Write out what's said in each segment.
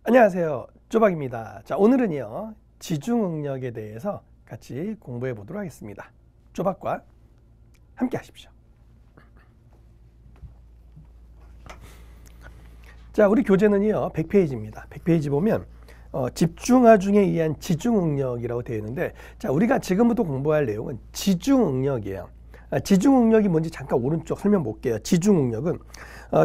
안녕하세요. 쪼박입니다. 자, 오늘은요, 지중응력에 대해서 같이 공부해 보도록 하겠습니다. 쪼박과 함께 하십시오. 자, 우리 교재는요, 100페이지입니다. 100페이지 보면 집중하중에 의한 지중응력이라고 되어 있는데, 자, 우리가 지금부터 공부할 내용은 지중응력이에요. 지중응력이 뭔지 잠깐 오른쪽 설명 볼게요. 지중응력은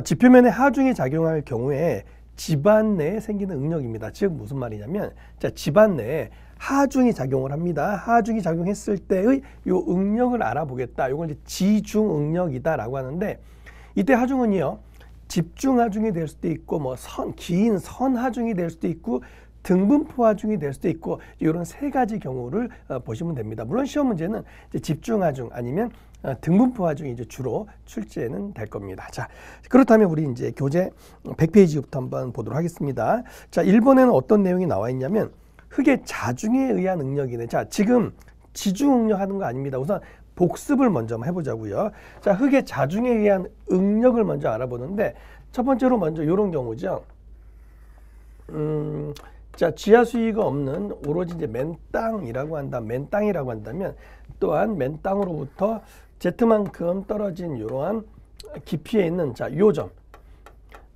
지표면에 하중이 작용할 경우에 집안 내에 생기는 응력입니다. 즉 무슨 말이냐면, 자, 집안 내에 하중이 작용을 합니다. 하중이 작용했을 때의 요 응력을 알아보겠다. 이걸 이제 지중응력이다라고 하는데, 이때 하중은요, 집중하중이 될 수도 있고, 긴 선하중이 될 수도 있고, 등분포 하중이 될 수도 있고, 이런 세 가지 경우를 보시면 됩니다. 물론 시험 문제는 이제 집중하중 아니면 등분포 하중이 이제 주로 출제는 될 겁니다. 자, 그렇다면 우리 이제 교재 100페이지부터 한번 보도록 하겠습니다. 자, 1번에는 어떤 내용이 나와 있냐면, 흙의 자중에 의한 응력이네. 자, 지금 지중응력 하는 거 아닙니다. 우선 복습을 먼저 한번 해보자고요. 자, 흙의 자중에 의한 응력을 먼저 알아보는데, 첫 번째로 먼저 이런 경우죠. 자, 지하 수위가 없는 오로지 이제 맨땅이라고 한다면 또한 맨땅으로부터 Z만큼 떨어진 이러한 깊이에 있는, 자, 요 점,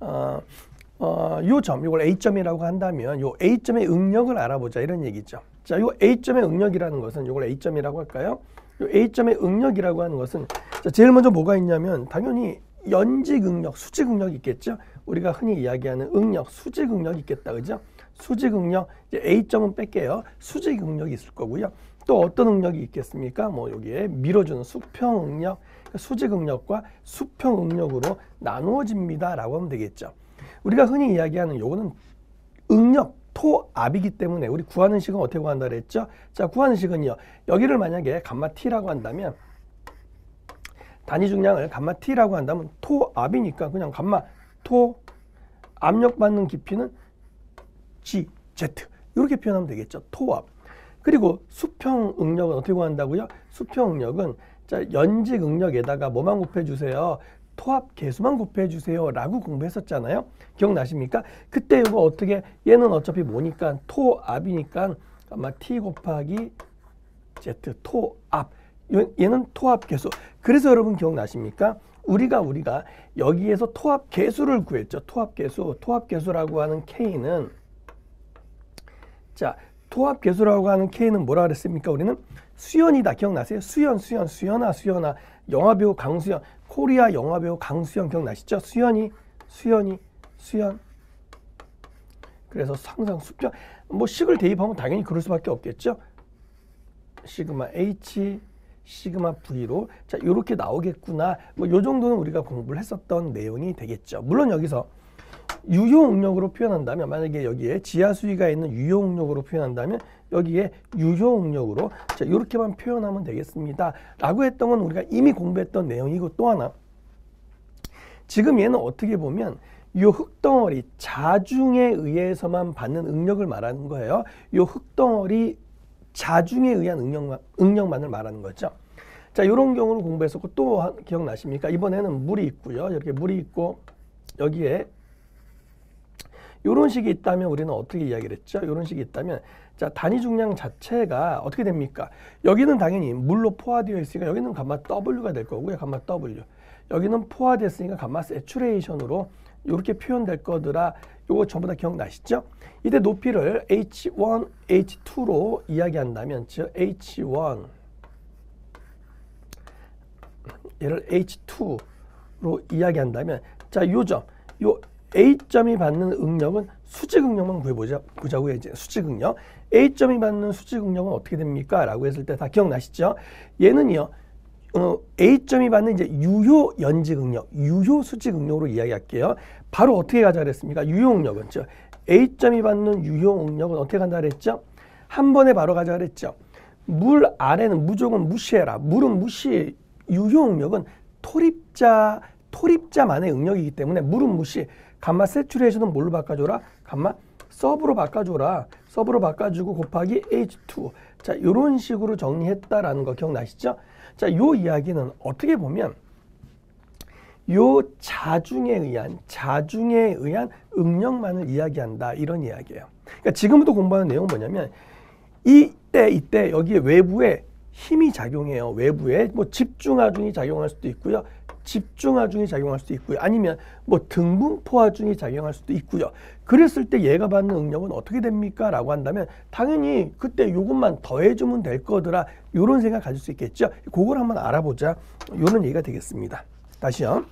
요 점, 이걸 A점이라고 한다면 요 A점의 응력을 알아보자, 이런 얘기죠. 자, 요 A점의 응력이라는 것은, 요걸 A점이라고 할까요? 요 A점의 응력이라고 하는 것은, 자, 제일 먼저 뭐가 있냐면 당연히 연직 응력, 수직 응력이 있겠죠. 우리가 흔히 이야기하는 응력, 수직 응력이 있겠다, 그죠? 수직 응력, 이제 A점은 뺄게요. 수직 응력이 있을 거고요. 또 어떤 응력이 있겠습니까? 여기에 밀어주는 수평 응력, 수직 응력과 수평 응력으로 나누어집니다라고 하면 되겠죠. 우리가 흔히 이야기하는 요거는 응력, 토압이기 때문에 우리 구하는 식은 어떻게 구한다 그랬죠? 자, 구하는 식은요, 여기를 만약에 감마 T라고 한다면, 단위 중량을 감마 T라고 한다면 토압이니까 그냥 감마 토, 압력 받는 깊이는 G, Z, 이렇게 표현하면 되겠죠. 토압. 그리고 수평 응력은 어떻게 구한다고요? 수평 응력은, 자, 연직 응력에다가 뭐만 곱해주세요? 토압 계수만 곱해주세요 라고 공부했었잖아요. 기억나십니까? 그때 이거 어떻게, 얘는 어차피 뭐니까 토압이니까 아마 T 곱하기 Z, 토압. 얘는 토압 계수. 그래서 여러분 기억나십니까? 우리가 여기에서 토압 계수를 구했죠. 토압 계수라고 하는 K는, 자, 토압 계수라고 하는 K는 뭐라 그랬습니까? 우리는 수연이다. 기억나세요? 수연아. 영화 배우 강수연, 코리아 영화 배우 강수연 기억나시죠? 수연. 그래서 항상 수평, 식을 대입하면 당연히 그럴 수밖에 없겠죠. 시그마 H, 시그마 V로, 자, 요렇게 나오겠구나. 요 정도는 우리가 공부를 했었던 내용이 되겠죠. 물론 여기서 유효응력으로 표현한다면, 만약에 여기에 지하 수위가 있는 유효응력으로 표현한다면 여기에 유효응력으로, 자, 이렇게만 표현하면 되겠습니다 라고 했던 건 우리가 이미 공부했던 내용이고, 또 하나, 지금 얘는 어떻게 보면 요 흙덩어리 자중에 의해서만 받는 응력을 말하는 거예요. 요 흙덩어리 자중에 의한 응력만을 말하는 거죠. 자, 이런 경우를 공부했었고, 또 기억나십니까? 이번에는 물이 있고요. 이렇게 물이 있고, 여기에 이런 식이 있다면 우리는 어떻게 이야기를 했죠? 이런 식이 있다면, 자, 단위 중량 자체가 어떻게 됩니까? 여기는 당연히 물로 포화되어 있으니까 여기는 감마 W가 될 거고요. 감마 W. 여기는 포화됐으니까 감마 세츄레이션으로 이렇게 표현될 거더라. 요거 전부 다 기억나시죠? 이때 높이를 H1, H2로 이야기한다면, 즉 H1 얘를 H2로 이야기한다면, 자, 요 A점이 받는 응력은 수직 응력만 구해보자고요. 이제 수직 응력. A점이 받는 수직 응력은 어떻게 됩니까? 라고 했을 때 다 기억나시죠? 얘는요, A점이 받는 이제 유효 연직 응력, 유효 수직 응력으로 이야기할게요. 바로 어떻게 가자 그랬습니까? 유효 응력은, 즉 A점이 받는 유효 응력은 어떻게 간다 그랬죠? 한 번에 바로 가자 그랬죠. 물 아래는 무조건 무시해라. 물은 무시. 유효 응력은 토립자만의 응력이기 때문에 물은 무시. 감마 세츄레이션은 뭘로 바꿔줘라? 감마 서브로 바꿔줘라. 서브로 바꿔주고 곱하기 H2. 자, 이런 식으로 정리했다라는 거 기억나시죠? 자, 요 이야기는 어떻게 보면 요 자중에 의한 응력만을 이야기한다 이런 이야기예요. 그러니까 지금부터 공부하는 내용은 뭐냐면 이때 여기에 외부에 힘이 작용해요. 외부에 뭐 집중하중이 작용할 수도 있고요. 집중하중이 작용할 수도 있고요. 아니면 뭐 등분포하중이 작용할 수도 있고요. 그랬을 때 얘가 받는 응력은 어떻게 됩니까? 라고 한다면 당연히 그때 요것만 더해주면 될 거더라. 이런 생각 가질 수 있겠죠. 그걸 한번 알아보자. 이런 얘기가 되겠습니다. 다시요.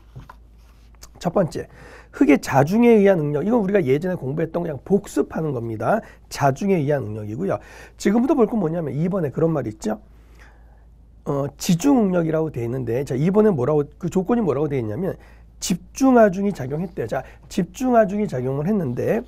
첫 번째, 흙의 자중에 의한 응력. 이건 우리가 예전에 공부했던 그냥 복습하는 겁니다. 자중에 의한 응력이고요. 지금부터 볼 건 뭐냐면 2번에 그런 말이 있죠. 지중응력이라고 되어 있는데, 자, 2번에 그 조건이 뭐라고 되어 있냐면, 집중하중이 작용했대요. 자, 집중하중이 작용을 했는데,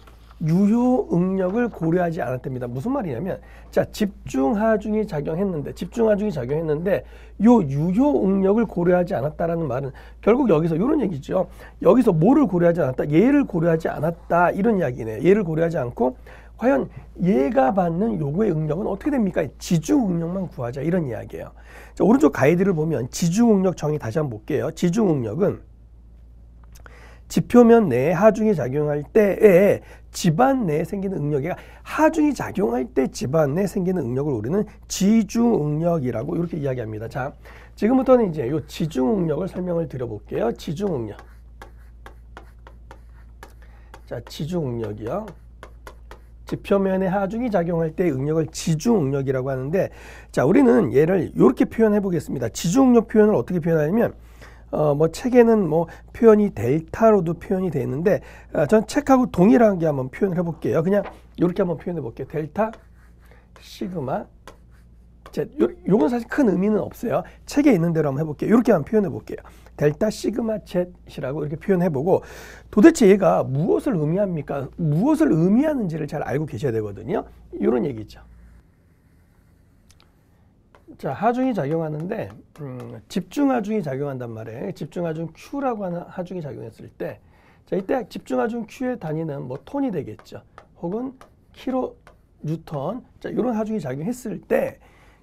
유효응력을 고려하지 않았답니다. 무슨 말이냐면, 자, 집중하중이 작용했는데, 요 유효응력을 고려하지 않았다라는 말은 결국 여기서 이런 얘기죠. 여기서 뭐를 고려하지 않았다? 얘를 고려하지 않았다. 이런 이야기네요. 얘를 고려하지 않고, 과연 얘가 받는 요거의 응력은 어떻게 됩니까? 지중응력만 구하자 이런 이야기예요. 자, 오른쪽 가이드를 보면 지중응력 정의 다시 한번 볼게요. 지중응력은 지표면 내에 하중이 작용할 때에 집안 내에 생기는 응력이가 하중이 작용할 때 집안 내에 생기는 응력을 우리는 지중응력이라고 이렇게 이야기합니다. 자, 지금부터는 이제 요 지중응력을 설명을 드려볼게요. 지중응력. 자, 지중응력이요. 지표면에 하중이 작용할 때 응력을 지중응력이라고 하는데, 자, 우리는 얘를 이렇게 표현해 보겠습니다. 지중응력 표현을 어떻게 표현하냐면, 뭐 책에는 뭐 표현이 델타로도 표현이 되어 있는데, 전 책하고 동일하게 한번 표현을 해볼게요. 그냥 이렇게 한번 표현해 볼게요. 델타 시그마 Z. 요건 사실 큰 의미는 없어요. 책에 있는 대로 한번 해볼게요. 이렇게 한번 표현해 볼게요. 델타 시그마 Z이라고 이렇게 표현해보고, 도대체 얘가 무엇을 의미합니까? 무엇을 의미하는지를 잘 알고 계셔야 되거든요. 이런 얘기죠. 자, 하중이 작용하는데 집중하중이 작용한단 말이에요. 집중하중 Q라고 하는 하중이 작용했을 때, 자, 이때 집중하중 Q의 단위는 뭐 톤이 되겠죠. 혹은 킬로 뉴턴. 자, 이런 하중이 작용했을 때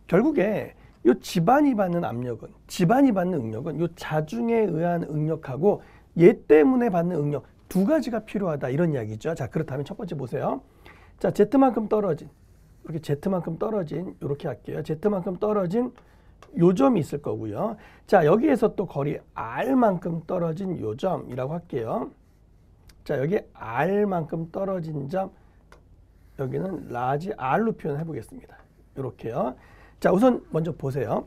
결국에 요 집안이 받는 압력은, 집안이 받는 응력은 요 자중에 의한 응력하고 얘 때문에 받는 응력 두 가지가 필요하다 이런 이야기죠. 자, 그렇다면 첫 번째 보세요. 자, Z만큼 떨어진, 이렇게 Z만큼 떨어진, 이렇게 할게요. Z만큼 떨어진 요 점이 있을 거고요. 자, 여기에서 또 거리 R만큼 떨어진 요 점이라고 할게요. 자, 여기 R만큼 떨어진 점, 여기는 라지 R로 표현해 보겠습니다. 이렇게요. 자, 우선 먼저 보세요.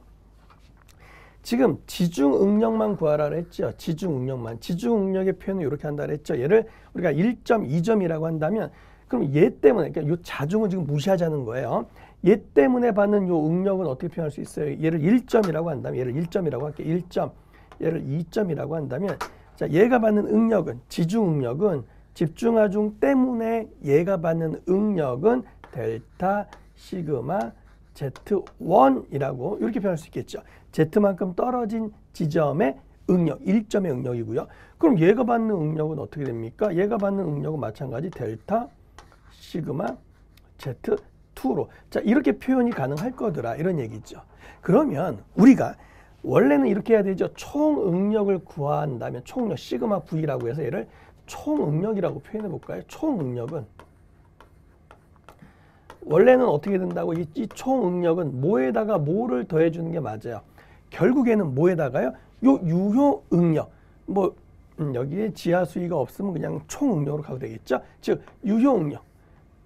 지금 지중응력만 구하라 했죠. 지중응력만. 지중응력의 표현을 이렇게 한다 했죠. 얘를 우리가 1.2점이라고 한다면, 그럼 얘 때문에, 그러니까 요 자중은 지금 무시하자는 거예요. 얘 때문에 받는 요 응력은 어떻게 표현할 수 있어요? 얘를 1점이라고 한다면, 얘를 1점이라고 할게요. 1점. 얘를 2점이라고 한다면, 자, 얘가 받는 응력은, 지중응력은 집중하중 때문에 얘가 받는 응력은 델타 시그마 Z1이라고 이렇게 표현할 수 있겠죠. Z만큼 떨어진 지점의 응력, 1점의 응력이고요. 그럼 얘가 받는 응력은 어떻게 됩니까? 얘가 받는 응력은 마찬가지 델타 시그마 Z2로. 자, 이렇게 표현이 가능할 거더라 이런 얘기죠. 그러면 우리가 원래는 이렇게 해야 되죠. 총응력을 구한다면 총응력 시그마 V라고 해서 얘를 총응력이라고 표현해 볼까요? 총응력은 원래는 어떻게 된다고? 이 총응력은 뭐에다가 뭐를 더해주는 게 맞아요. 결국에는 뭐에다가요? 요 유효응력. 뭐 여기에 지하수위가 없으면 그냥 총응력으로 가도 되겠죠. 즉 유효응력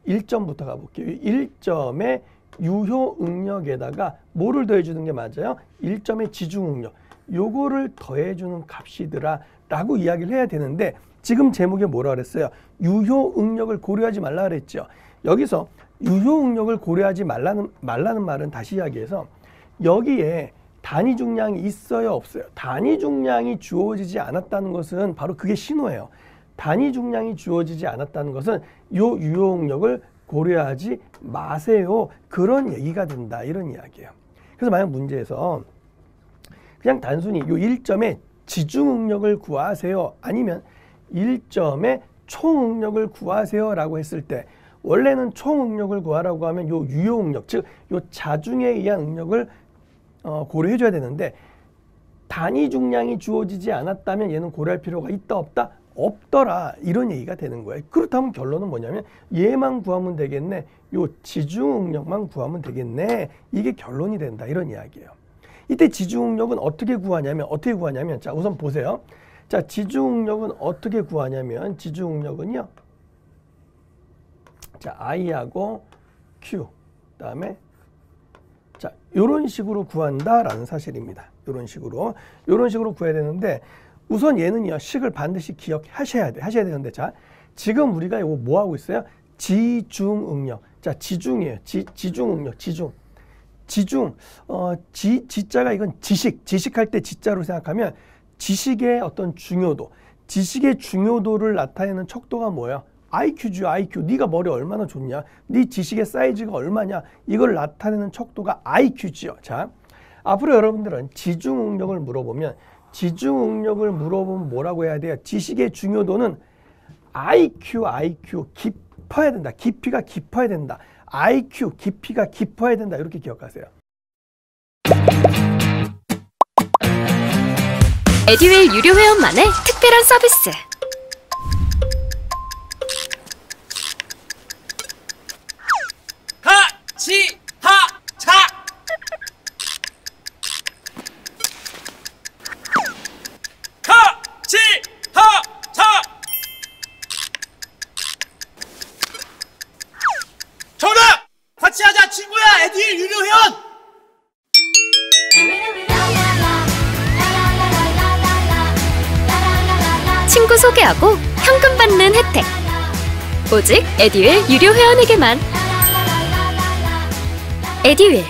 1점부터 가볼게요. 1점의 유효응력에다가 뭐를 더해주는 게 맞아요? 1점의 지중응력. 요거를 더해주는 값이더라 라고 이야기를 해야 되는데, 지금 제목에 뭐라 그랬어요? 유효응력을 고려하지 말라 그랬죠. 여기서 유효응력을 고려하지 말라는 말은 다시 이야기해서 여기에 단위 중량이 있어요, 없어요? 단위 중량이 주어지지 않았다는 것은 바로 그게 신호예요. 단위 중량이 주어지지 않았다는 것은 요 유효응력을 고려하지 마세요. 그런 얘기가 된다. 이런 이야기예요. 그래서 만약 문제에서 그냥 단순히 요 1점의 지중응력을 구하세요. 아니면 1점의 총응력을 구하세요. 라고 했을 때 원래는 총응력을 구하라고 하면 요 유효응력, 즉 요 자중에 의한 응력을 고려해 줘야 되는데, 단위 중량이 주어지지 않았다면 얘는 고려할 필요가 있다 없다? 없더라. 이런 얘기가 되는 거예요. 그렇다면 결론은 뭐냐면 얘만 구하면 되겠네. 요 지중응력만 구하면 되겠네. 이게 결론이 된다. 이런 이야기예요. 이때 지중응력은 어떻게 구하냐면 자, 우선 보세요. 자, 지중응력은 어떻게 구하냐면 지중응력은요. 자, I하고 Q 그다음에 자, 요런 식으로 구한다라는 사실입니다. 요런 식으로 구해야 되는데 우선 얘는요. 식을 반드시 기억하셔야 되는데 자, 지금 우리가 이거 뭐 하고 있어요? 지중응력. 자, 지중이에요. 지중응력. 지자가 이건 지식할 때 지자로 생각하면 지식의 어떤 중요도, 지식의 중요도를 나타내는 척도가 뭐예요? IQ죠, IQ. 네가 머리 얼마나 좋냐? 네 지식의 사이즈가 얼마냐? 이걸 나타내는 척도가 IQ죠. 자, 앞으로 여러분들은 지중응력을 물어보면 뭐라고 해야 돼요? 지식의 중요도는 IQ 깊어야 된다. 깊이가 깊어야 된다. IQ 깊이가 깊어야 된다. 이렇게 기억하세요. 에듀윌 유료 회원만의 특별한 서비스. 가치하차 가치하차 정답! 같이 하자 친구야. 에듀윌 유료 회원. 친구 소개하고 현금 받는 혜택. 오직 에듀윌 유료 회원에게만. 에듀윌.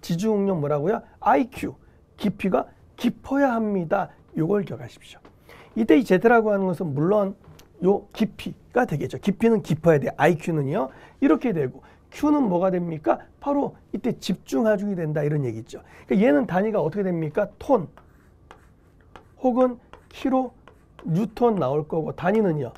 지중응력 뭐라고요? IQ 깊이가 깊어야 합니다. 요걸 기억하십시오. 이때 이 Z라고 하는 것은 물론 요 깊이가 되겠죠. 깊이는 깊어야 돼요. IQ는요. 이렇게 되고 Q는 뭐가 됩니까? 바로 이때 집중하중이 된다 이런 얘기죠. 그러니까 얘는 단위가 어떻게 됩니까? 톤 혹은 킬로 뉴턴 나올 거고 단위는요.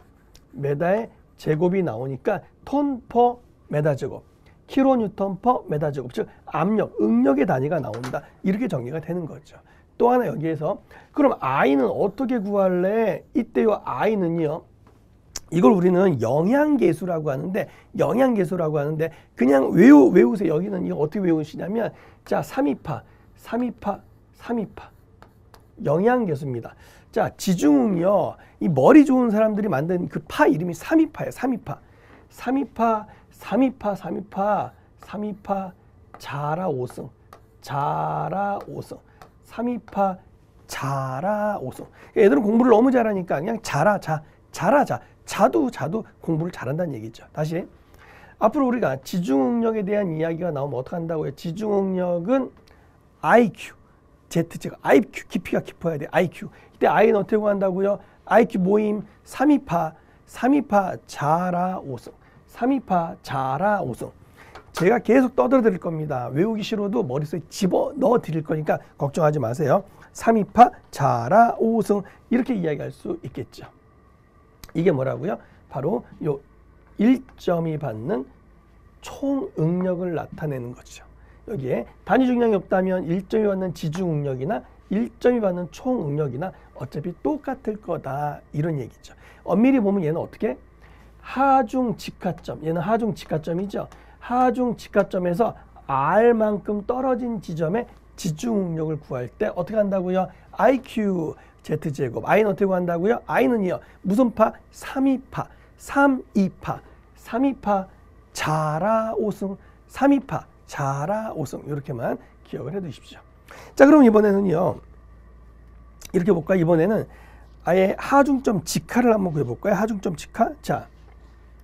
메다의 제곱이 나오니까 톤 퍼 메다 제곱, 킬로 뉴턴 퍼 메다 제곱, 즉 압력, 응력의 단위가 나온다. 이렇게 정리가 되는 거죠. 또 하나 여기에서 그럼 I는 어떻게 구할래? 이때요 I는요. 이걸 우리는 영양계수라고 하는데 그냥 외우세요. 여기는 이거 어떻게 외우시냐면 자 328 영양계수입니다. 자 지중응요. 이 머리 좋은 사람들이 만든 그 파 이름이 328예요. 328 자라 5승 328 자라 5승. 애들은 공부를 너무 잘하니까 그냥 자도 공부를 잘한다는 얘기죠. 다시 앞으로 우리가 지중응력에 대한 이야기가 나오면 어떻게 한다고요? 지중응력은 IQ Z제가 IQ 깊이가 깊어야 돼. IQ 이때 I는 어떻게 구한다고요? IQ 모임 328 자라 5승 328 자라 5승. 제가 계속 떠들어 드릴 겁니다. 외우기 싫어도 머릿속에 집어넣어 드릴 거니까 걱정하지 마세요. 328 자라 5승 이렇게 이야기할 수 있겠죠. 이게 뭐라고요? 바로 요 1점이 받는 총응력을 나타내는 거죠. 여기에 단위 중량이 없다면 1점이 받는 지중응력이나 1점이 받는 총응력이나 어차피 똑같을 거다. 이런 얘기죠. 엄밀히 보면 얘는 어떻게? 하중직하점. 얘는 하중직하점이죠. 하중직하점에서 R만큼 떨어진 지점에 지중응력을 구할 때 어떻게 한다고요? IQ Z제곱. I는 어떻게 구한다고요? I는요. 무슨 파? 328 자라 5승 328 자라 5승 이렇게만 기억을 해 두십시오. 자 그럼 이번에는요. 이렇게 볼까요? 이번에는 아예 하중점 직하를 한번 구해볼까요? 하중점 직하. 자,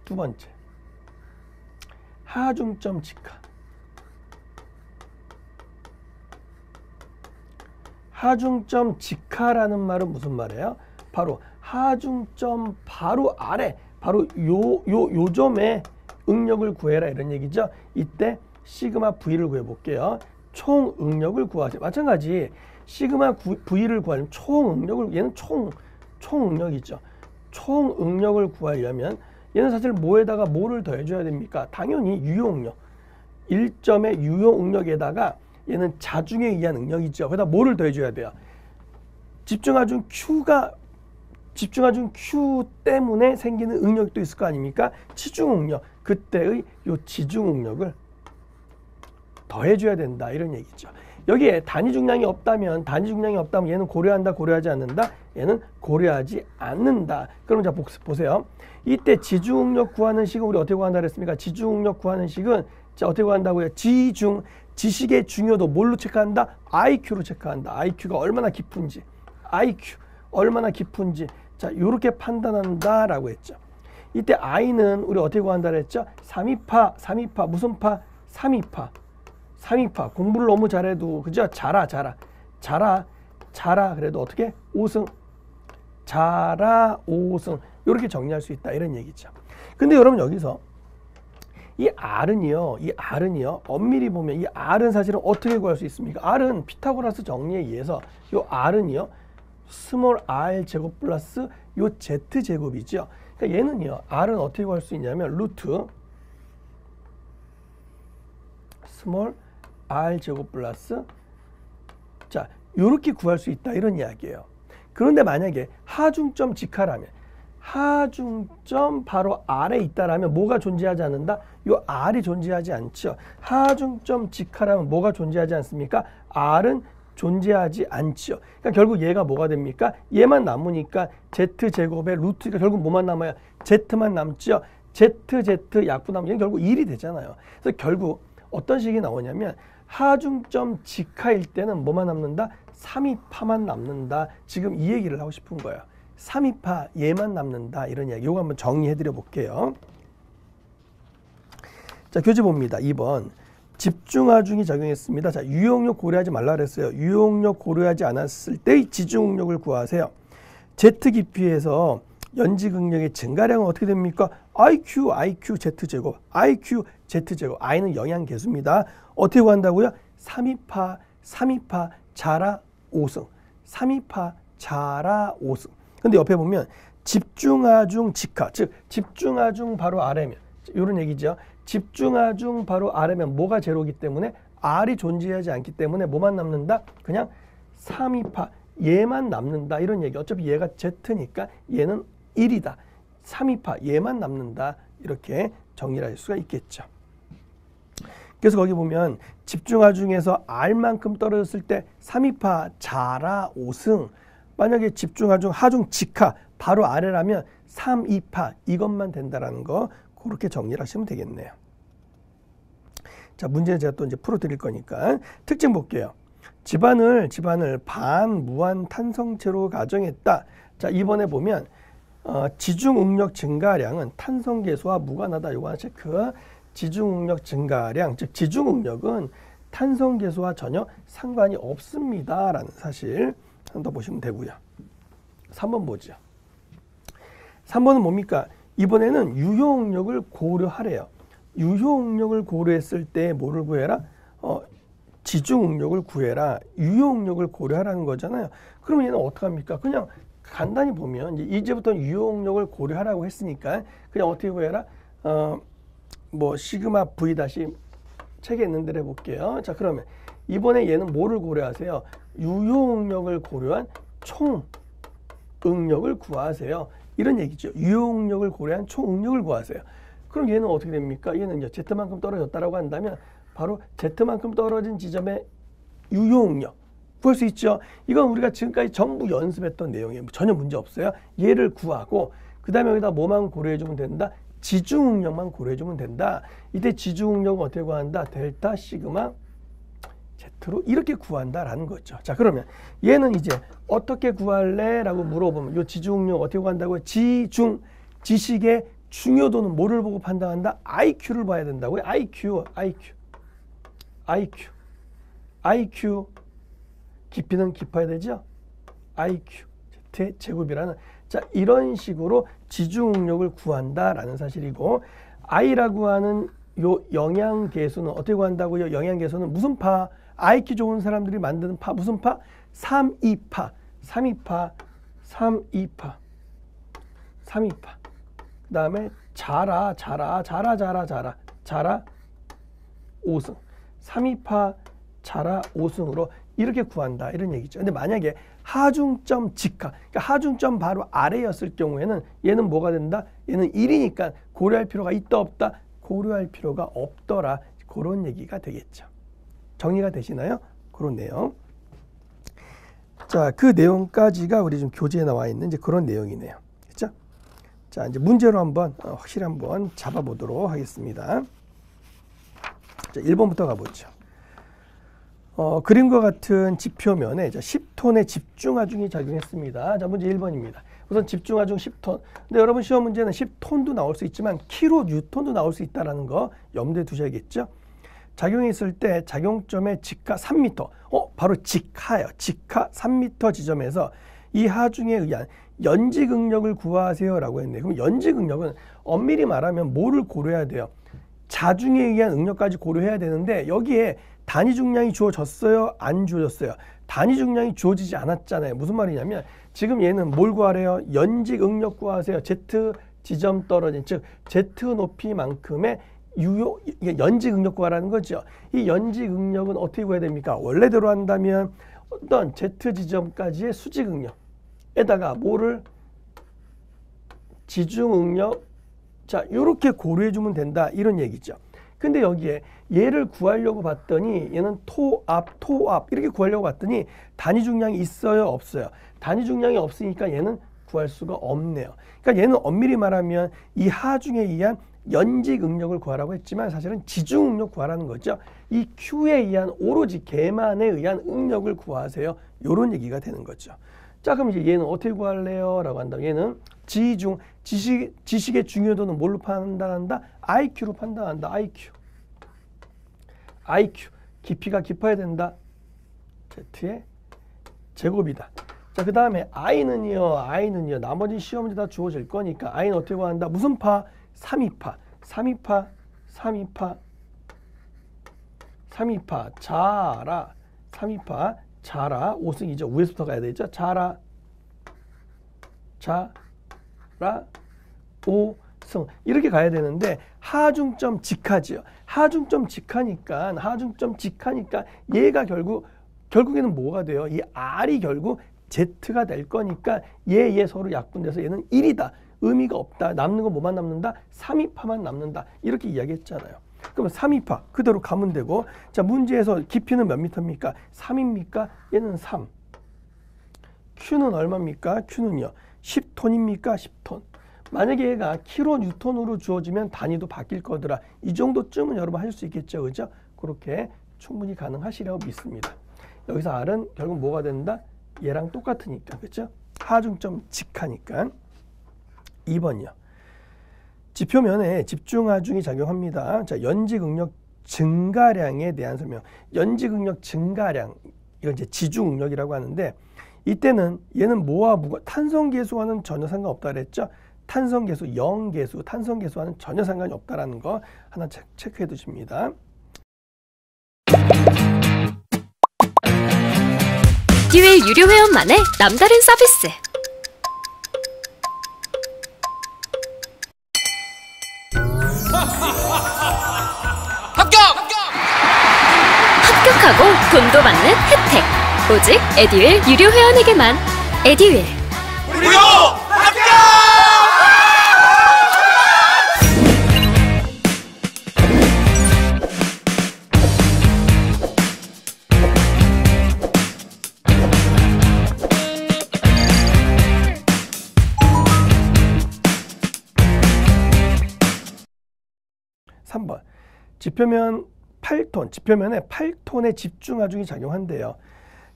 두 번째. 하중점 직하. 하중점 직하라는 말은 무슨 말이에요? 바로 하중점 바로 아래, 바로 요 점에 응력을 구해라 이런 얘기죠. 이때 시그마 V를 구해볼게요. 총 응력을 구하세요. 마찬가지 시그마 V를 구하려면 총 응력을, 얘는 총 응력이죠. 총 응력을 구하려면 얘는 사실 뭐에다가 뭐를 더해줘야 됩니까? 당연히 유효 응력. 1점의 유효 응력에다가 얘는 자중에 의한 응력이죠. 거기다 뭐를 더해줘야 돼요? 집중하중 Q 때문에 생기는 응력도 있을 거 아닙니까? 치중 응력, 그때의 요 지중 응력을 더해줘야 된다, 이런 얘기죠. 여기에 단위 중량이 없다면 얘는 고려한다, 고려하지 않는다? 얘는 고려하지 않는다. 그럼 자 보세요. 이때 지중 응력 구하는 식은 우리 어떻게 구한다 그랬습니까? 지중 응력 구하는 식은 자 어떻게 구한다고요? 지식의 중요도 뭘로 체크한다? IQ로 체크한다. IQ가 얼마나 깊은지. 자, 요렇게 판단한다라고 했죠. 이때 I는 우리 어떻게 구한다 그랬죠? 3위파. 무슨 파? 3위파. 공부를 너무 잘해도, 그죠? 자라. 그래도 어떻게? 5승. 자라 5승. 요렇게 정리할 수 있다, 이런 얘기죠. 근데 여러분 여기서 이 R은요, 엄밀히 보면 이 R은 사실은 어떻게 구할 수 있습니까? R은 피타고라스 정리에 의해서 요 R은요, 스몰 r 제곱 플러스 요 z 제곱이죠. 그러니까 얘는요, R은 어떻게 구할 수 있냐면 루트 스몰 r 제곱 플러스 자, 요렇게 구할 수 있다, 이런 이야기예요. 그런데 만약에 하중점 직하라면, 하중점 바로 R에 있다라면 뭐가 존재하지 않는다? 요 R이 존재하지 않죠. 하중점 직하라면 뭐가 존재하지 않습니까? R은 존재하지 않죠. 그러니까 결국 얘가 뭐가 됩니까? 얘만 남으니까 z제곱의 루트가 결국 뭐만 남아요? z만 남죠. z 약분하면 얘는 결국 1이 되잖아요. 그래서 결국 어떤 식이 나오냐면 하중점 직하일 때는 뭐만 남는다? 3위파만 남는다. 지금 이 얘기를 하고 싶은 거예요. 3위파 얘만 남는다, 이런 이야기. 요거 한번 정리해 드려 볼게요. 자, 교재 봅니다. 2번. 집중하중이 작용했습니다. 자, 유효응력 고려하지 말라 그랬어요. 유효응력 고려하지 않았을 때의 지중응력을 구하세요. Z 깊이에서 연직응력의 증가량은 어떻게 됩니까? IQ Z제곱, IQ Z제곱. I는 영양계수입니다. 어떻게 구한다고요? 3위파 자라 5승. 3위파 자라 5승. 근데 옆에 보면 집중하중 직하, 즉 집중하중 바로 R이면, 이런 얘기죠. 집중하중 바로 R이면 뭐가 제로이기 때문에 R이 존재하지 않기 때문에 뭐만 남는다? 그냥 3위파 얘만 남는다, 이런 얘기. 어차피 얘가 Z니까 얘는 1이다. 3위파 얘만 남는다, 이렇게 정리를 할 수가 있겠죠. 그래서 거기 보면 집중하중에서 R만큼 떨어졌을 때 3위파 자라 5승. 만약에 집중하중 하중 직하 바로 아래라면 3위파 이것만 된다라는 거, 그렇게 정리를 하시면 되겠네요. 자, 문제는 제가 또 이제 풀어드릴 거니까 특징 볼게요. 집안을 반무한 탄성체로 가정했다. 자, 이번에 보면 지중응력 증가량은 탄성계수와 무관하다. 요거 하나 체크. 지중응력 증가량, 즉 지중응력은 탄성계수와 전혀 상관이 없습니다라는 사실 한 번 더 보시면 되고요. 3번 보죠. 3번은 뭡니까? 이번에는 유효응력을 고려하래요. 유효응력을 고려했을 때 뭐를 구해라? 지중응력을 구해라. 유효응력을 고려하라는 거잖아요. 그러면 얘는 어떡합니까? 그냥 간단히 보면 이제부터 유효응력을 고려하라고 했으니까 그냥 어떻게 구해라? 뭐 시그마 V 다시 책에 있는 대로 해볼게요. 자, 그러면 이번에 얘는 뭐를 고려하세요? 유효응력을 고려한 총응력을 구하세요. 이런 얘기죠. 유효응력을 고려한 총응력을 구하세요. 그럼 얘는 어떻게 됩니까? 얘는 Z만큼 떨어졌다라고 한다면 바로 Z만큼 떨어진 지점의 유효응력 구할 수 있죠. 이건 우리가 지금까지 전부 연습했던 내용이에요. 전혀 문제 없어요. 얘를 구하고 그 다음에 여기다 뭐만 고려해주면 된다? 지중응력만 고려해주면 된다. 이때 지중응력은 어떻게 구한다? 델타 시그마 Z로 이렇게 구한다라는 거죠. 자, 그러면 얘는 이제 어떻게 구할래? 라고 물어보면 이 지중응력 어떻게 구한다고요? 지식의 중요도는 뭐를 보고 판단한다? IQ를 봐야 된다고요. IQ 깊이는 깊어야 되죠. IQ Z 제곱이라는, 자, 이런 식으로 지중응력을 구한다라는 사실이고, I라고 하는 요 영양계수는 어떻게 구한다고요? 영양계수는 무슨 파? IQ 좋은 사람들이 만드는 파 무슨 파? 3,2파. 3,2파. 3,2파. 3,2파. 그 다음에 자라 5승. 3,2파 자라 5승으로 이렇게 구한다 이런 얘기죠. 근데 만약에 하중점 직하, 그러니까 하중점 바로 아래였을 경우에는 얘는 뭐가 된다? 얘는 1이니까 고려할 필요가 있다 없다? 고려할 필요가 없더라. 그런 얘기가 되겠죠. 정리가 되시나요? 그런 내용. 자, 그 내용까지가 우리 좀 교재에 나와 있는 이제 그런 내용이네요. 그렇죠? 자, 이제 문제로 한번 확실히 한번 잡아보도록 하겠습니다. 자, 1번부터 가보죠. 그림과 같은 지표면에 10톤의 집중하중이 작용했습니다. 자, 문제 1번입니다. 우선 집중하중 10톤. 근데 여러분 시험 문제는 10톤도 나올 수 있지만 킬로 뉴턴도 나올 수 있다는 거 염두에 두셔야겠죠. 작용했을 때 작용점의 직하 3m. 바로 직하예요. 직하 3m 지점에서 이 하중에 의한 연지응력을 구하세요라고 했네요. 그럼 연지응력은 엄밀히 말하면 뭐를 고려해야 돼요? 자중에 의한 응력까지 고려해야 되는데 여기에 단위 중량이 주어졌어요? 안 주어졌어요? 단위 중량이 주어지지 않았잖아요. 무슨 말이냐면 지금 얘는 뭘 구하래요? 연직 응력 구하세요. Z 지점 떨어진, 즉 Z 높이만큼의 연직 응력 구하라는 거죠. 이 연직 응력은 어떻게 구해야 됩니까? 원래대로 한다면 어떤 Z 지점까지의 수직 응력에다가 뭐를 지중 응력, 자 이렇게 고려해 주면 된다 이런 얘기죠. 근데 여기에 얘를 구하려고 봤더니 얘는 토압 이렇게 구하려고 봤더니 단위 중량이 있어요 없어요? 단위 중량이 없으니까 얘는 구할 수가 없네요. 그러니까 얘는 엄밀히 말하면 이 하중에 의한 연직 응력을 구하라고 했지만 사실은 지중 응력 구하라는 거죠. 이 Q에 의한 오로지 걔만에 의한 응력을 구하세요. 이런 얘기가 되는 거죠. 자, 그럼 이제 얘는 어떻게 구할래요? 라고 한다면 얘는 지중, 지식의 중요도는 뭘로 판단한다? IQ로 판단한다. IQ. 깊이가 깊어야 된다. Z의 제곱이다. 자, 그 다음에 I는요. 나머지 시험 문제 다 주어질 거니까 I는 어떻게 구한다? 무슨 파? 3,2파. 3,2파. 자라. 3,2파. 자라 5승이죠. 위에서부터 가야 되죠. 자라 5승 이렇게 가야 되는데 하중점 직하지요. 하중점 직하니까 얘가 결국에는 뭐가 돼요? 이 R이 결국 Z가 될 거니까 얘 서로 약분돼서 얘는 1이다. 의미가 없다. 남는 건 뭐만 남는다? 3,2파만 남는다. 이렇게 이야기했잖아요. 그러면 3,2파 그대로 가면 되고, 자 문제에서 깊이는 몇 미터입니까? 3입니까? 얘는 3. Q는 얼마입니까? Q는요 10톤입니까? 10톤. 만약에 얘가 킬로뉴턴으로 주어지면 단위도 바뀔 거더라. 이 정도쯤은 여러분 하실 수 있겠죠, 그죠? 그렇게 충분히 가능하시라고 믿습니다. 여기서 R은 결국 뭐가 된다? 얘랑 똑같으니까, 그렇죠? 하중점 직하니까. 2번이요. 지표면에 집중하중이 작용합니다. 자, 연직응력 증가량에 대한 설명. 연직응력 증가량, 이건 이제 지중응력이라고 하는데 이때는 얘는 뭐와 탄성계수와는 전혀 상관없다 그랬죠. 탄성계수, 0계수, 탄성계수와는 전혀 상관이 없다라는 거 하나 체크해 두십니다. 듀얼 유료 회원만의 남다른 서비스. 합격하고 돈도 받는 혜택. 오직 에듀윌 유료 회원에게만. 에듀윌 무료 합격! 3번. 지표면에 8톤의 집중하중이 작용한대요.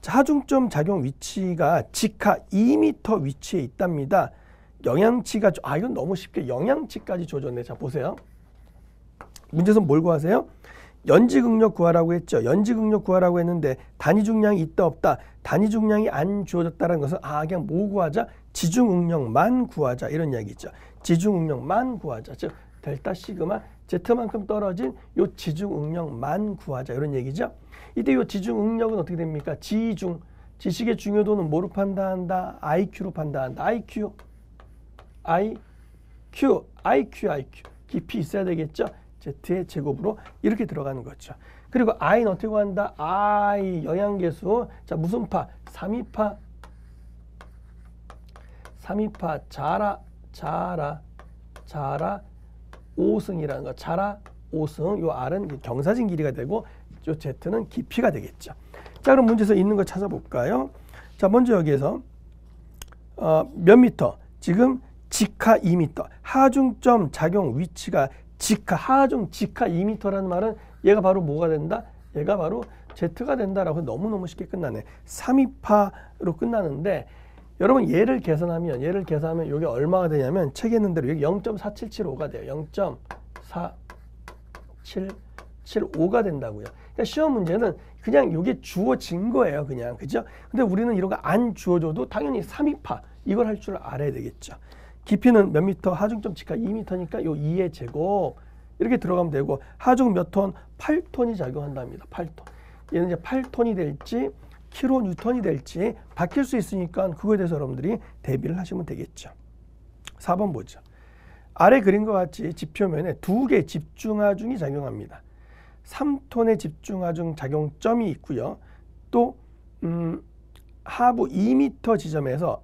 자, 하중점 작용 위치가 직하 2m 위치에 있답니다. 영향치가 이건 너무 쉽게 영향치까지 줘줬네. 자, 보세요. 문제에서 뭘 구하세요? 연직응력 구하라고 했죠. 연직응력 구하라고 했는데 단위 중량이 있다 없다. 단위 중량이 안 주어졌다는 것은 그냥 뭐 구하자? 지중응력만 구하자 이런 이야기죠. 지중응력만 구하자. 즉 델타 시그마 Z만큼 떨어진 요 지중응력만 구하자 이런 얘기죠. 이때 이 지중 응력은 어떻게 됩니까? 지중. 지식의 중요도는 뭐로 판단한다? IQ로 판단한다. IQ. 깊이 있어야 되겠죠? Z의 제곱으로 이렇게 들어가는 거죠. 그리고 I는 어떻게 구한다? I 영양계수. 자, 무슨 파? 3위파. 3위파 자라 5승이라는 거. 자라 5승. 요 R은 경사진 길이가 되고 요 Z는 깊이가 되겠죠. 자, 그럼 문제에서 있는 거 찾아볼까요? 자, 먼저 여기에서 몇 미터? 지금 직하 2m. 하중점 작용 위치가 직하, 하중 직하 2m라는 말은 얘가 바로 뭐가 된다? 얘가 바로 Z가 된다라고 너무너무 쉽게 끝나네. 3위파로 끝나는데 여러분 얘를 계산하면 이게 얼마가 되냐면 책에 있는 대로 여기 0.4775가 돼요. 0.4775가 된다고요. 그러니까 시험 문제는 그냥 이게 주어진 거예요. 그냥. 그죠? 근데 우리는 이런 거 안 주어줘도 당연히 3위파 이걸 할 줄 알아야 되겠죠. 깊이는 몇 미터? 하중점 직하 2m니까 요 2의 제곱 이렇게 들어가면 되고 하중 몇 톤? 8톤이 작용한답니다. 8톤. 얘는 이제 8톤이 될지 킬로뉴턴이 될지 바뀔 수 있으니까 그거에 대해서 여러분들이 대비를 하시면 되겠죠. 4번 보죠. 아래 그림과 같이 지표면에 두 개의 집중하중이 작용합니다. 3톤의 집중하중 작용점이 있고요. 또 하부 2m 지점에서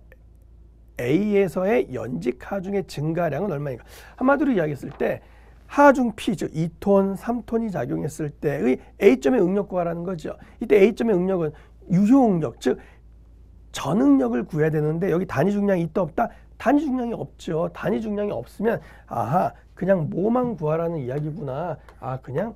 A에서의 연직 하중의 증가량은 얼마인가? 한마디로 이야기했을 때 하중 P, 즉 2톤, 3톤이 작용했을 때의 A점의 응력 구하라는 거죠. 이때 A점의 응력은 유효 응력, 즉 전응력을 구해야 되는데 여기 단위 중량이 있다 없다? 단위 중량이 없죠. 단위 중량이 없으면 아하, 그냥 뭐만 구하라는 이야기구나. 아, 그냥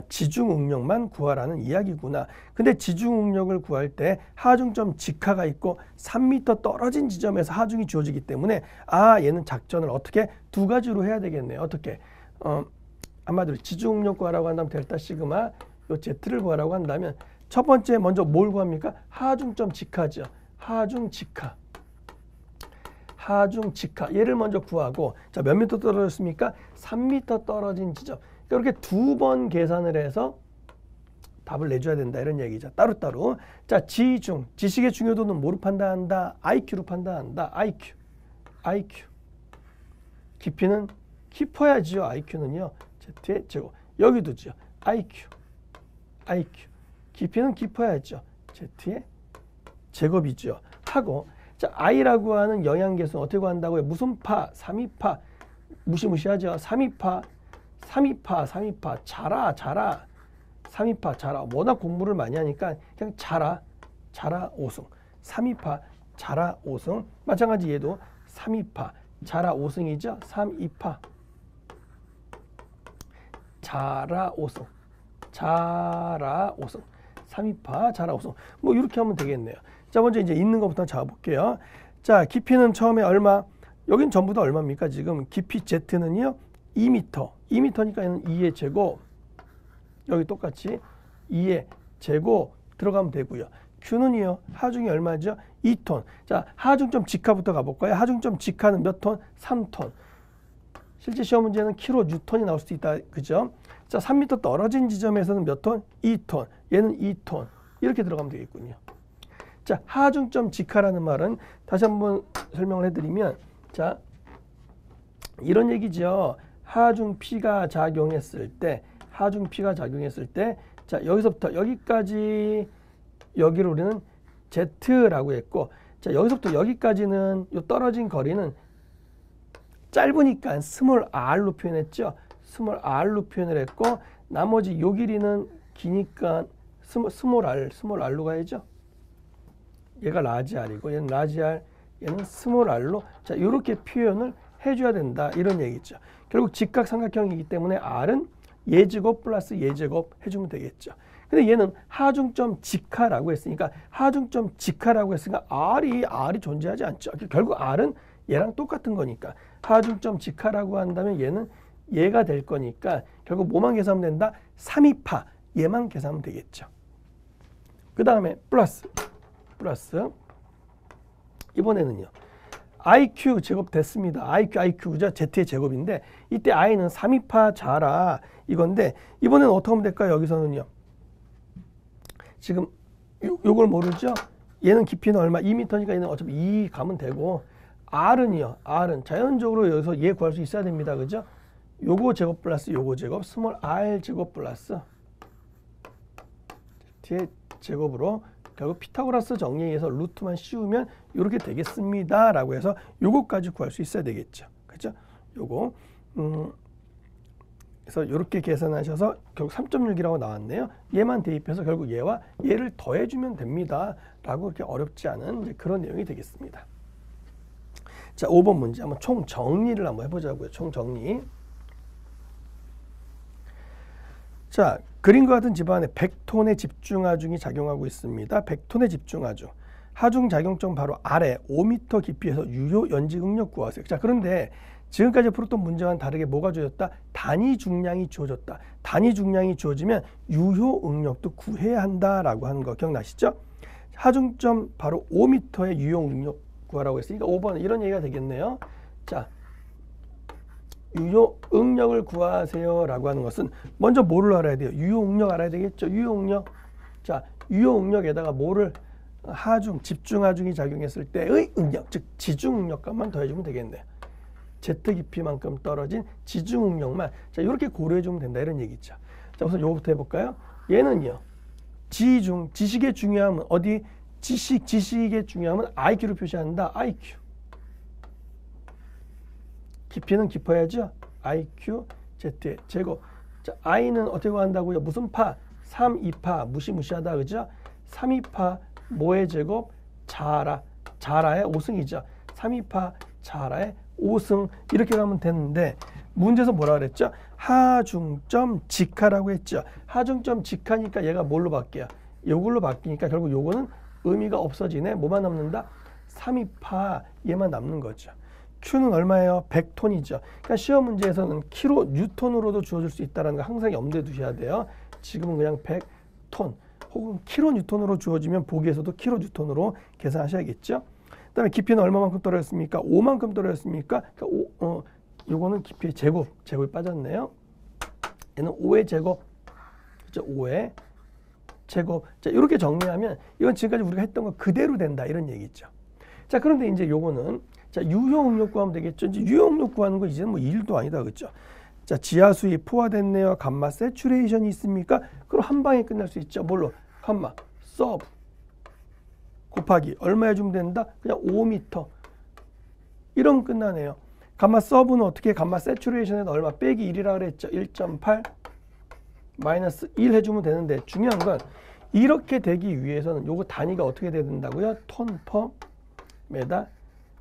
지중 응력만 구하라는 이야기구나. 근데 지중 응력을 구할 때 하중점 직하가 있고 3m 떨어진 지점에서 하중이 주어지기 때문에 아, 얘는 작전을 어떻게 두 가지로 해야 되겠네요. 어떻게? 한마디로 지중 응력 구하라고 한다면 델타 시그마 요 Z를 구하라고 한다면 첫 번째 먼저 뭘 구합니까? 하중점 직하죠. 하중 직하. 얘를 먼저 구하고 자, 몇 미터 떨어졌습니까? 3m 떨어진 지점. 이렇게 두 번 계산을 해서 답을 내줘야 된다 이런 얘기죠. 따로따로. 자, 지중. 지식의 중요도는 뭐로 판단한다? IQ로 판단한다. IQ. 깊이는 깊어야지요. IQ는요. Z의 제곱. 여기도죠. IQ. 깊이는 깊어야죠. Z의 제곱이죠. 하고 자, I라고 하는 영양계수는 어떻게 구한다고요? 무슨 파? 3위파. 무시무시하죠. 3위파. 자라. 3위파 자라. 워낙 공부를 많이 하니까 그냥 자라 5승. 3위파 자라 5승. 마찬가지 얘도 3위파 자라 5승이죠. 3위파 자라 5승. 3위파 자라 5승. 뭐 이렇게 하면 되겠네요. 자, 먼저 이제 있는 것부터 잡아볼게요. 자, 깊이는 처음에 얼마? 여긴 전부 다 얼마입니까? 지금 깊이 Z는요 2m. 2m니까 얘는 2의 제곱. 여기 똑같이 2의 제곱 들어가면 되고요. Q는요 하중이 얼마죠? 2톤. 자, 하중점 직하부터 가볼까요? 하중점 직하는 몇 톤? 3톤. 실제 시험 문제는 킬로뉴턴이 나올 수도 있다. 그죠? 자, 3m 떨어진 지점에서는 몇 톤? 2톤. 얘는 2톤. 이렇게 들어가면 되겠군요. 자, 하중점 직하라는 말은 다시 한번 설명을 해드리면 자, 이런 얘기죠. 하중 P가 작용했을 때 자, 여기서부터 여기까지 여기를 우리는 Z라고 했고 자, 여기서부터 여기까지는 요 떨어진 거리는 짧으니까 스몰 r로 표현했죠. 스몰 r로 표현을 했고 나머지 요 길이는 기니까 스몰 r로 가야죠. 얘가 라지 r이고 얘는 라지 r, 얘는 스몰 r로 자, 요렇게 표현을 해줘야 된다 이런 얘기죠. 결국 직각삼각형이기 때문에 r은 예제곱 플러스 예제곱 해주면 되겠죠. 근데 얘는 하중점 직하라고 했으니까 r이 존재하지 않죠. 결국 r은 얘랑 똑같은 거니까 하중점 직하라고 한다면 얘는 얘가 될 거니까 결국 뭐만 계산하면 된다? 3위파 얘만 계산하면 되겠죠. 그 다음에 플러스 이번에는요. IQ 제곱 됐습니다. IQ죠. Z의 제곱인데 이때 I는 3위파 자라 이건데 이번에는 어떻게 하면 될까요? 여기서는요. 지금 요걸 모르죠? 얘는 깊이는 얼마? 2m니까 얘는 어차피 2 가면 되고 R은요. R은 자연적으로 여기서 얘 구할 수 있어야 됩니다. 그죠? 요거 제곱 플러스 요거 제곱 스몰 r 제곱 플러스 t의 제곱으로 결국 피타고라스 정리에 의해서 루트만 씌우면 이렇게 되겠습니다. 라고 해서 요거까지 구할 수 있어야 되겠죠. 그죠? 요거 그래서 이렇게 계산하셔서 결국 3.6이라고 나왔네요. 얘만 대입해서 결국 얘와 얘를 더해주면 됩니다. 라고 그렇게 어렵지 않은 이제 그런 내용이 되겠습니다. 자, 5번 문제 한번 총 정리를 한번 해보자고요. 총 정리. 자, 그림과 같은 집안에 100톤의 집중하중이 작용하고 있습니다. 100톤의 집중하중. 하중 작용점 바로 아래 5m 깊이에서 유효 연직 응력 구하세요. 자, 그런데 지금까지 풀었던 문제와는 다르게 뭐가 주어졌다? 단위 중량이 주어졌다. 단위 중량이 주어지면 유효 응력도 구해야 한다라고 하는 거 기억나시죠? 하중점 바로 5m의 유효 응력 구하라고 했으니까 5번은 이런 얘기가 되겠네요. 자, 유효 응력을 구하세요 라고 하는 것은 먼저 뭐를 알아야 돼요? 유효 응력 알아야 되겠죠? 유효 응력. 자, 유효 응력에다가 뭐를 하중, 집중하중이 작용했을 때의 응력, 즉 지중 응력값만 더해주면 되겠네요. Z 깊이만큼 떨어진 지중 응력만 자 이렇게 고려해주면 된다 이런 얘기죠. 자, 우선 요거부터 해볼까요? 얘는요. 지중, 지식의 중요함은 어디? 지식의 중요함은 IQ로 표시한다. IQ. 깊이는 깊어야죠. IQ Z의 제곱. 자, I는 어떻게 구한다고요? 무슨 파? 3, 2파. 무시무시하다. 그죠? 3, 2파 뭐의 제곱? 자라. 자라의 5승이죠. 3, 2파 자라의 5승. 이렇게 가면 되는데 문제에서 뭐라 그랬죠? 하중점 직하라고 했죠. 하중점 직하니까 얘가 뭘로 바뀌어요? 요걸로 바뀌니까 결국 요거는 의미가 없어지네. 뭐만 남는다? 3, 2파 얘만 남는 거죠. Q는 얼마예요? 100톤이죠. 그러니까 시험 문제에서는 킬로 뉴턴으로도 주어질 수 있다는 거 항상 염두에 두셔야 돼요. 지금은 그냥 100톤 혹은 킬로 뉴턴으로 주어지면 보기에서도 킬로 뉴턴으로 계산하셔야겠죠. 그다음에 깊이는 얼마만큼 떨어졌습니까? 5만큼 떨어졌습니까? 그러니까 요거는 깊이의 제곱이 빠졌네요. 얘는 5의 제곱, 그렇죠? 5의 제곱. 자, 이렇게 정리하면 이건 지금까지 우리가 했던 거 그대로 된다 이런 얘기죠. 자, 그런데 이제 요거는 자, 유효 응력 구하면 되겠죠. 이제 유효 응력 구하는 거 이제는 뭐 일도 아니다. 그렇죠? 자, 지하수위 포화됐네요. 감마 세츄레이션이 있습니까? 그럼 한 방에 끝날 수 있죠. 뭘로? 감마 서브 곱하기 얼마 해주면 된다? 그냥 5m. 이러면 끝나네요. 감마 서브는 어떻게 감마 세츄레이션에는 얼마 빼기 1이라 그랬죠. 1.8 마이너스 1 해주면 되는데 중요한 건 이렇게 되기 위해서는 요거 단위가 어떻게 돼야 된다고요? 톤 퍼 메다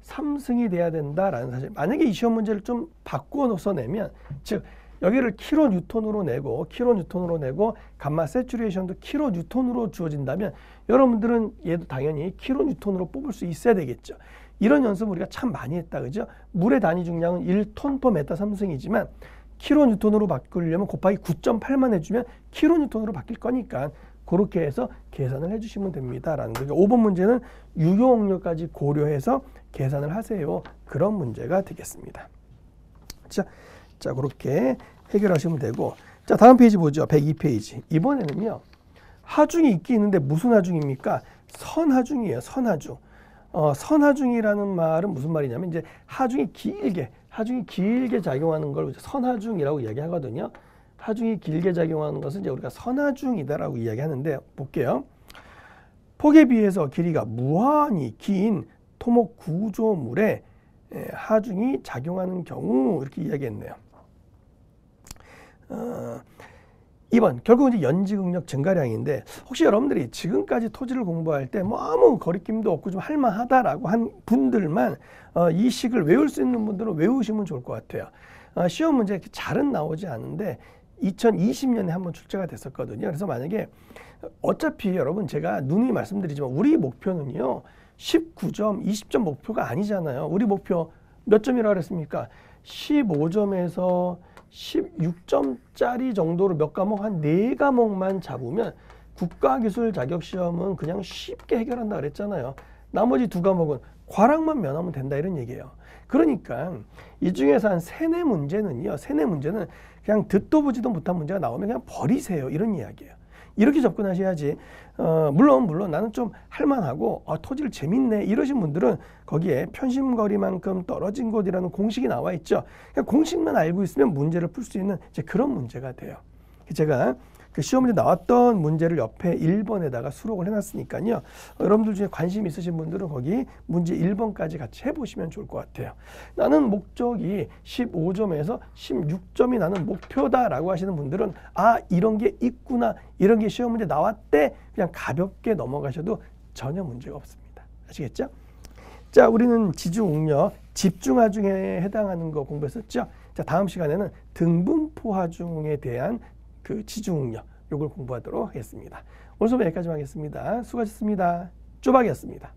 3승이 돼야 된다라는 사실. 만약에 이 시험 문제를 좀 바꾸어서 내면 즉 여기를 킬로 뉴턴으로 내고 감마 세츄레이션도 킬로 뉴턴으로 주어진다면 여러분들은 얘도 당연히 킬로 뉴턴으로 뽑을 수 있어야 되겠죠. 이런 연습 우리가 참 많이 했다. 그죠? 물의 단위 중량은 1톤 퍼 메타 3승이지만 킬로 뉴턴으로 바꾸려면 곱하기 9.8만 해주면 킬로 뉴턴으로 바뀔 거니까 그렇게 해서 계산을 해주시면 됩니다. 라는 거죠. 5번 문제는 유효 응력까지 고려해서 계산을 하세요. 그런 문제가 되겠습니다. 자, 그렇게 해결하시면 되고 자, 다음 페이지 보죠. 102페이지. 이번에는요. 하중이 있긴 있는데 무슨 하중입니까? 선하중이에요. 선하중. 선하중이라는 말은 무슨 말이냐면 이제 하중이 길게 작용하는 걸 선하중이라고 이야기하거든요. 하중이 길게 작용하는 것은 이제 우리가 선하중이다라고 이야기하는데 볼게요. 폭에 비해서 길이가 무한히 긴 토목 구조물에 하중이 작용하는 경우 이렇게 이야기했네요. 2번 결국 이제 연직 응력 증가량인데 혹시 여러분들이 지금까지 토지를 공부할 때 뭐 아무 거리낌도 없고 좀 할만하다라고 한 분들만 이 식을 외울 수 있는 분들은 외우시면 좋을 것 같아요. 시험 문제 이렇게 잘은 나오지 않은데 2020년에 한번 출제가 됐었거든요. 그래서 만약에 어차피 여러분 제가 누누이 말씀드리지만 우리 목표는요 19점, 20점 목표가 아니잖아요. 우리 목표 몇 점이라고 그랬습니까? 15점에서 16점짜리 정도로 몇 과목 한 4과목만 잡으면 국가기술 자격시험은 그냥 쉽게 해결한다 그랬잖아요. 나머지 2과목은 과락만 면하면 된다 이런 얘기예요. 그러니까 이 중에서 한 3-4 문제는 그냥 듣도 보지도 못한 문제가 나오면 그냥 버리세요 이런 이야기예요. 이렇게 접근하셔야지. 물론 나는 좀 할만하고 토지를 재밌네 이러신 분들은 거기에 편심거리만큼 떨어진 곳이라는 공식이 나와 있죠. 그냥 공식만 알고 있으면 문제를 풀 수 있는 이제 그런 문제가 돼요. 제가 그 시험 문제 나왔던 문제를 옆에 1번에다가 수록을 해놨으니까요. 여러분들 중에 관심 있으신 분들은 거기 문제 1번까지 같이 해보시면 좋을 것 같아요. 나는 목적이 15점에서 16점이 나는 목표다라고 하시는 분들은 이런 게 있구나, 이런 게 시험 문제 나왔대, 그냥 가볍게 넘어가셔도 전혀 문제가 없습니다. 아시겠죠? 자, 우리는 지중응력 집중하중에 해당하는 거 공부했었죠. 자, 다음 시간에는 등분포하중에 대한 그 지중응력 요걸 공부하도록 하겠습니다. 오늘 수업 여기까지 하겠습니다. 수고하셨습니다. 쪼박이었습니다.